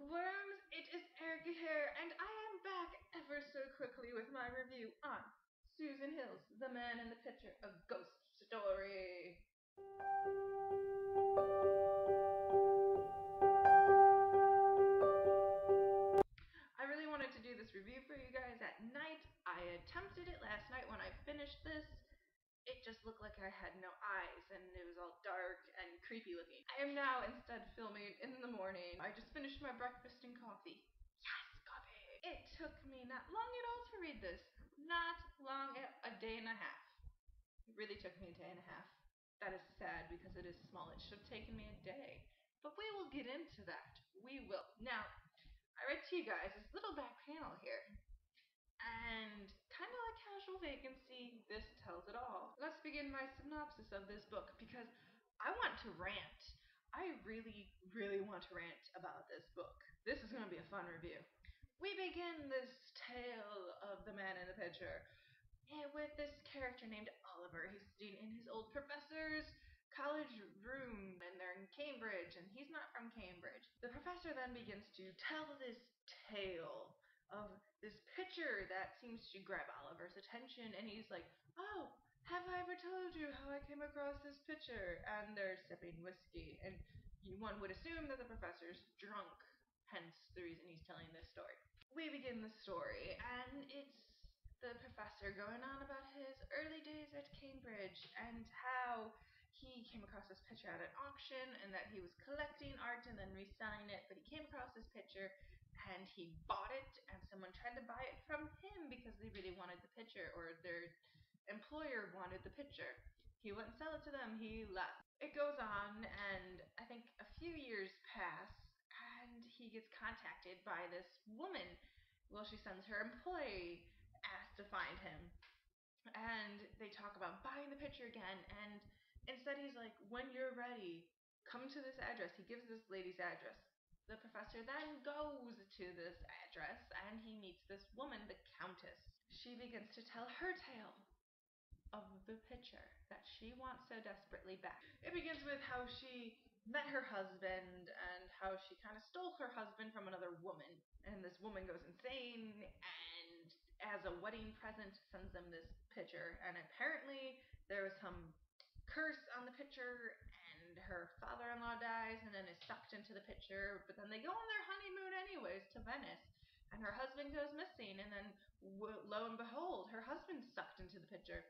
Worms, it is Erica here, and I am back ever so quickly with my review on Susan Hill's The Man in the Picture, a Ghost Story. I really wanted to do this review for you guys at night. I attempted it last night when I finished this. It just looked like I had no eyes and it was all dark and creepy looking. I am now instead filming in the morning. I just finished my breakfast and coffee. Yes, coffee! It took me not long at all to read this. Not long at a day and a half. It really took me a day and a half. That is sad because it is small. It should have taken me a day. But we will get into that. We will. Now, I read to you guys this little back panel here. And kind of like Casual Vacancy, this tells it all. Let's begin my synopsis of this book because I want to rant. I really, really want to rant about this book. This is going to be a fun review. We begin this tale of the man in the picture with this character named Oliver. He's sitting in his old professor's college room and they're in Cambridge and he's not from Cambridge. The professor then begins to tell this tale of this picture that seems to grab Oliver's attention and he's like, oh, have I ever told you how I came across this picture? And they're sipping whiskey and one would assume that the professor's drunk, hence the reason he's telling this story. We begin the story and it's the professor going on about his early days at Cambridge and how he came across this picture at an auction and that he was collecting art and then reselling it, but he came across this picture and he bought it and someone tried to buy it from him because they really wanted the picture or their employer wanted the picture. He wouldn't sell it to them, he left. It goes on and I think a few years pass and he gets contacted by this woman. Well, she sends her employee asked to find him. And they talk about buying the picture again. And instead, he's like, when you're ready, come to this address. He gives this lady's address. The professor then goes to this address and he meets this woman, the Countess. She begins to tell her tale of the picture that she wants so desperately back. It begins with how she met her husband and how she kind of stole her husband from another woman. And this woman goes insane and as a wedding present sends them this picture. And apparently there was some curse on the picture and her father-in-law dies and then is sucked into the picture. But then they go on their honeymoon anyways to Venice. And her husband goes missing and then lo and behold, her husband's sucked into the picture.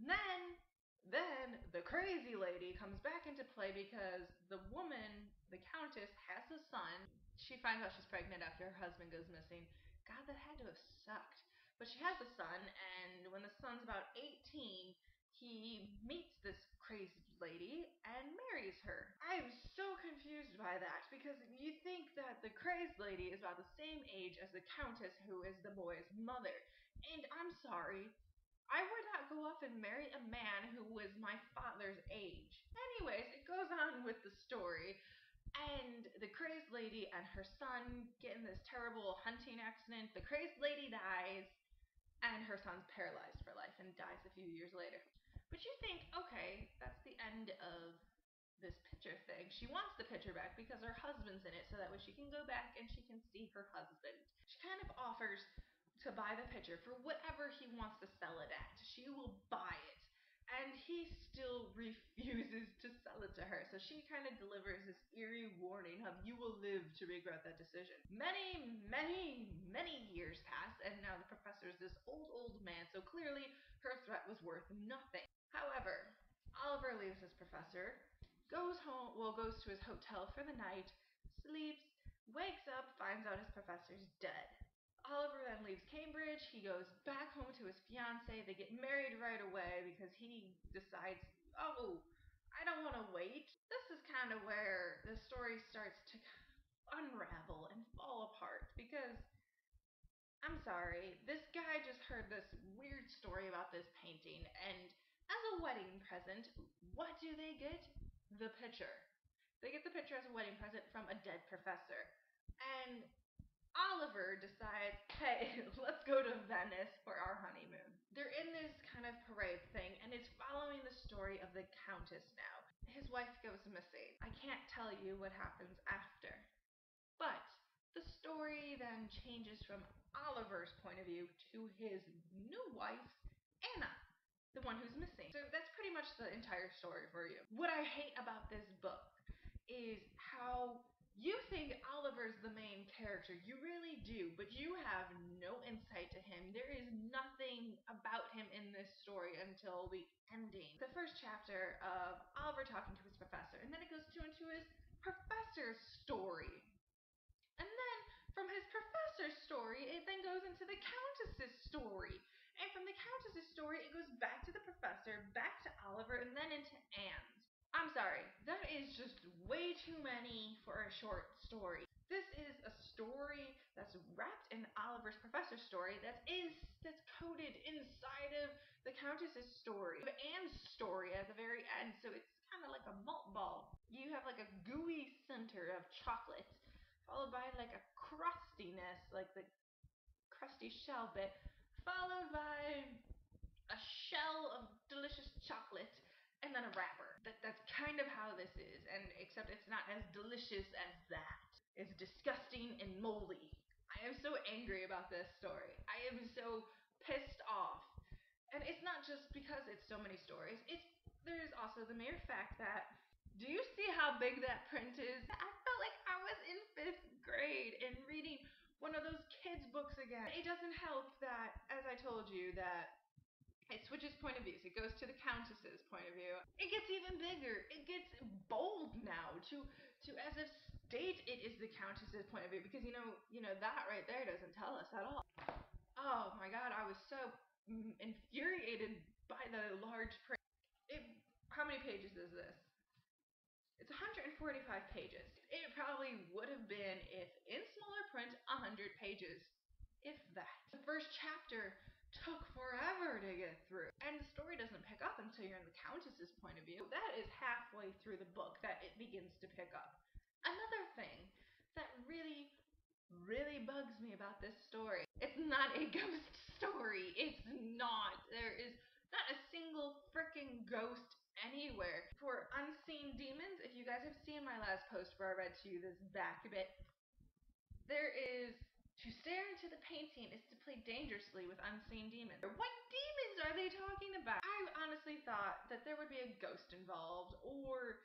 And then the crazy lady comes back into play because the woman, the Countess, has a son. She finds out she's pregnant after her husband goes missing. God, that had to have sucked. But she has a son, and when the son's about 18, he meets this crazy lady and marries her. I'm so confused by that because you think that the crazy lady is about the same age as the Countess, who is the boy's mother. And I'm sorry, I would not go off and marry a man who was my father's age. Anyways, it goes on with the story. And the crazed lady and her son get in this terrible hunting accident. The crazed lady dies, and her son's paralyzed for life and dies a few years later. But you think, okay, that's the end of this picture thing. She wants the picture back because her husband's in it, so that way she can go back and she can see her husband. She kind of offers to buy the picture for whatever he wants to sell it at. She will buy it. And he still refuses to sell it to her. So she kind of delivers this eerie warning of you will live to regret that decision. Many, many, many years pass, and now the professor is this old man, so clearly her threat was worth nothing. However, Oliver leaves his professor, goes to his hotel for the night, sleeps, wakes up, finds out his professor's dead. Oliver then leaves Cambridge, he goes back home to his fiancée, they get married right away because he decides, oh, I don't want to wait. This is kind of where the story starts to unravel and fall apart because, I'm sorry, this guy just heard this weird story about this painting and as a wedding present, what do they get? The picture. They get the picture as a wedding present from a dead professor. And Oliver decides, hey, let's go to Venice for our honeymoon. They're in this kind of parade thing, and it's following the story of the Countess now. His wife goes missing. I can't tell you what happens after. But story then changes from Oliver's point of view to his new wife, Anna, the one who's missing. So that's pretty much the entire story for you. What I hate about this book is how you think Oliver's the main character. You really do, but you have no insight to him. There is nothing about him in this story until the ending. The first chapter of Oliver talking to his professor, and then it goes into his professor's story. And then from his professor's story, it then goes into the Countess's story. And from the Countess's story, it goes back to the professor, back to Oliver, and then into Anne's. I'm sorry, that is just way too many for a short story. This is a story that's wrapped in Oliver's professor's story that's coded inside of the Countess's story, of Anne's story at the very end, so it's kind of like a malt ball. You have like a gooey center of chocolate, followed by like a crustiness, like the crusty shell bit, followed by a shell of delicious chocolate, and then a wrapper. That's kind of how this is, and except it's not as delicious as that. It's disgusting and moldy. I am so angry about this story. I am so pissed off. And it's not just because it's so many stories. There's also the mere fact that, do you see how big that print is? I felt like I was in 5th grade and reading one of those kids' books again. It doesn't help that, as I told you, that it switches point of views. It goes to the Countess's point of view. It gets even bigger. It gets bold now to as if state it is the Countess's point of view, because you know that right there doesn't tell us at all. Oh my god, I was so infuriated by the large print. How many pages is this? It's 145 pages. It probably would have been, if in smaller print, 100 pages. If that. The first chapter took forever to get through, and the story doesn't pick up until you're in the Countess's point of view. That is halfway through the book that it begins to pick up. Another thing that really bugs me about this story, it's not a ghost story. It's not. There is not a single freaking ghost anywhere. For unseen demons, if you guys have seen my last post where I read to you this back bit, there is, to stare into the painting is to play dangerously with unseen demons. What demons are they talking about? I honestly thought that there would be a ghost involved, or,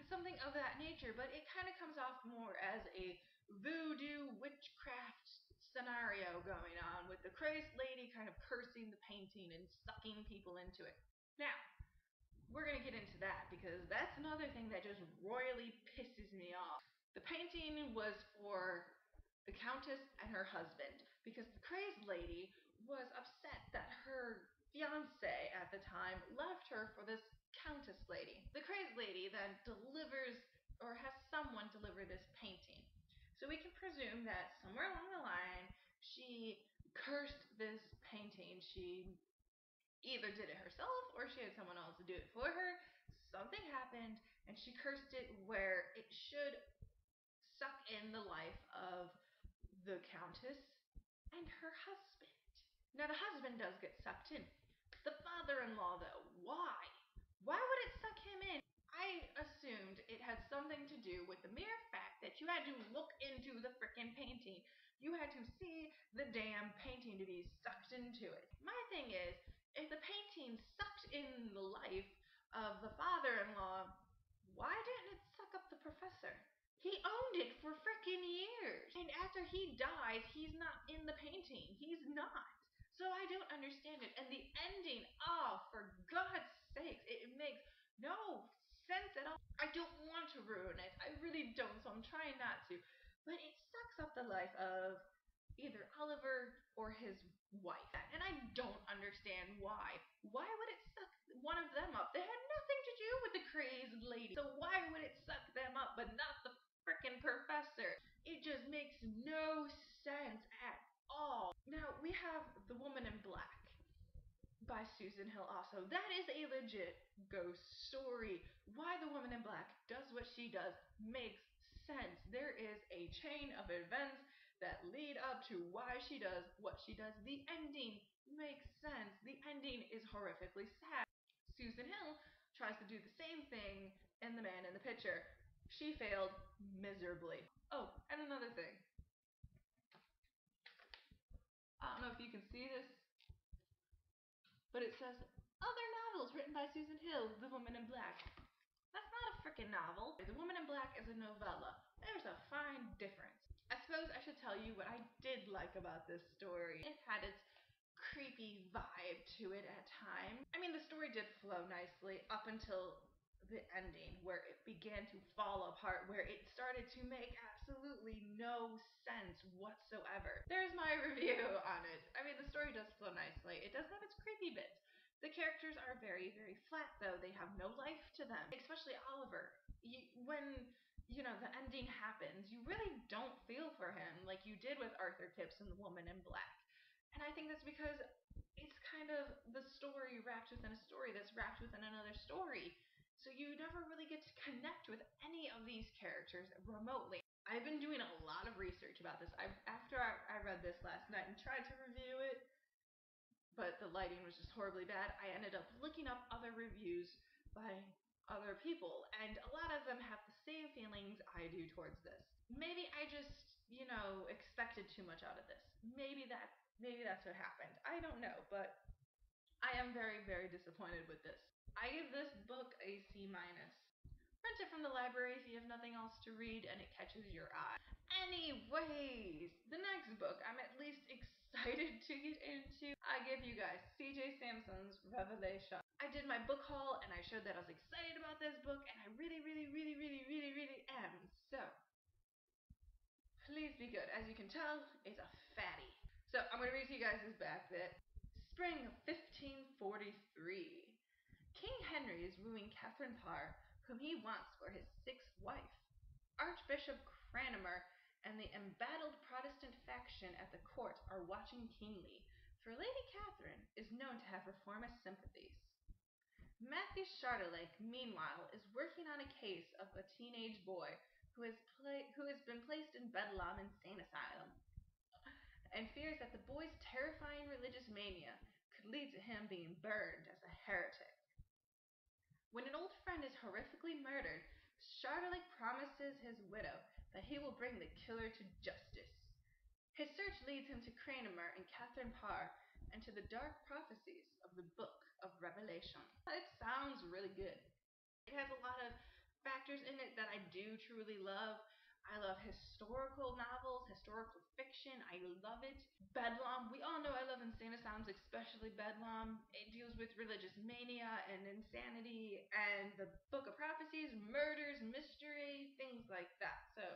something of that nature, but it kind of comes off more as a voodoo witchcraft scenario going on, with the crazed lady kind of cursing the painting and sucking people into it. Now, we're going to get into that, because that's another thing that just royally pisses me off. The painting was for the Countess and her husband, because the crazed lady was upset that her fiance at the time left her for this Countess lady. The crazed lady then delivers, or has someone deliver, this painting. So we can presume that somewhere along the line, she cursed this painting. She either did it herself, or she had someone else do it for her. Something happened, and she cursed it where it should suck in the life of the Countess and her husband. Now, the husband does get sucked in. The father-in-law, though, why? Why would it suck him in? I assumed it had something to do with the mere fact that you had to look into the frickin' painting. You had to see the damn painting to be sucked into it. My thing is, if the painting sucked in the life of the father-in-law, why didn't it suck up the professor? He owned it for frickin' years. And after he dies, he's not in the painting. He's not. So I don't understand it. And the ending, oh, for God's sakes, it makes no sense at all. I don't want to ruin it. I really don't, so I'm trying not to. But it sucks up the life of either Oliver or his wife. And I don't understand why. Why would it suck one of them up? They had nothing to do with the crazed lady. So why would it suck them up, but not the frickin' professor? It just makes no sense at all. Now, we have The Woman in Black by Susan Hill also. That is a legit ghost story. Why The Woman in Black does what she does makes sense. There is a chain of events that lead up to why she does what she does. The ending makes sense. The ending is horrifically sad. Susan Hill tries to do the same thing in The Man in the Picture. She failed miserably. Oh, and another thing. I don't know if you can see this, but it says, other novels written by Susan Hill, The Woman in Black. That's not a freaking novel. The Woman in Black is a novella. There's a fine difference. I suppose I should tell you what I did like about this story. It had its creepy vibe to it at times. I mean, the story did flow nicely up until the ending, where it began to fall apart, where it started to make absolutely no sense whatsoever. There's my review on it. I mean, the story does flow nicely. It does have its creepy bits. The characters are very, very flat, though. They have no life to them, especially Oliver. When the ending happens, you really don't feel for him like you did with Arthur Kipps and The Woman in Black. And I think that's because it's kind of the story wrapped within a story that's wrapped within another story. So you never really get to connect with any of these characters remotely. I've been doing a lot of research about this. After I read this last night and tried to review it, but the lighting was just horribly bad, I ended up looking up other reviews by other people, and a lot of them have the same feelings I do towards this. Maybe I just, expected too much out of this. Maybe that's what happened. I don't know, but I am very, very disappointed with this. I give this book a C-. Rent it from the library if you have nothing else to read and it catches your eye. Anyways, the next book I'm at least excited to get into. I give you guys C.J. Sampson's Revelation. I did my book haul and I showed that I was excited about this book, and I really, really, really, really, really, really am. So, please be good. As you can tell, it's a fatty. So, I'm going to read to you guys this back bit. Spring of 1543. King Henry is wooing Catherine Parr, whom he wants for his sixth wife. Archbishop Cranmer and the embattled Protestant faction at the court are watching keenly, for Lady Catherine is known to have reformist sympathies. Matthew Chardelake, meanwhile, is working on a case of a teenage boy who has been placed in Bedlam Insane Asylum, and fears that the boy's terrifying religious mania could lead to him being burned as a heretic. When an old friend is horrifically murdered, Chardelake promises his widow that he will bring the killer to justice. His search leads him to Cranmer and Catherine Parr, and to the dark prophecies of the Book of Revelation. It sounds really good. It has a lot of factors in it that I do truly love. I love historical novels, historical fiction. I love it. Bedlam. We all know I love insane asylums, especially Bedlam. It deals with religious mania and insanity, and the Book of Prophecies, murders, mystery, things like that. So,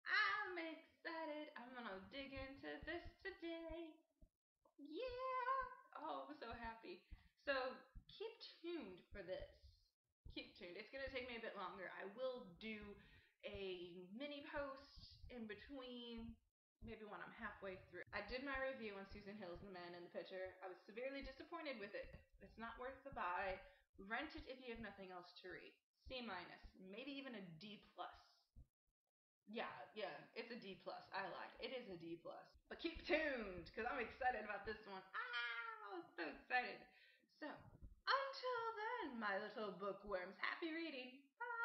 I'm excited. I'm gonna dig into this today. Yeah! Oh, I'm so happy. So, keep tuned for this. Keep tuned. It's going to take me a bit longer. I will do a mini post in between, maybe when I'm halfway through. I did my review on Susan Hill's The Man in the Picture. I was severely disappointed with it. It's not worth the buy. Rent it if you have nothing else to read. C-, maybe even a D+. Yeah, it's a D+. I lied. It is a D+. But keep tuned, because I'm excited about this one. I'm so excited. So, until then, my little bookworms, happy reading. Bye!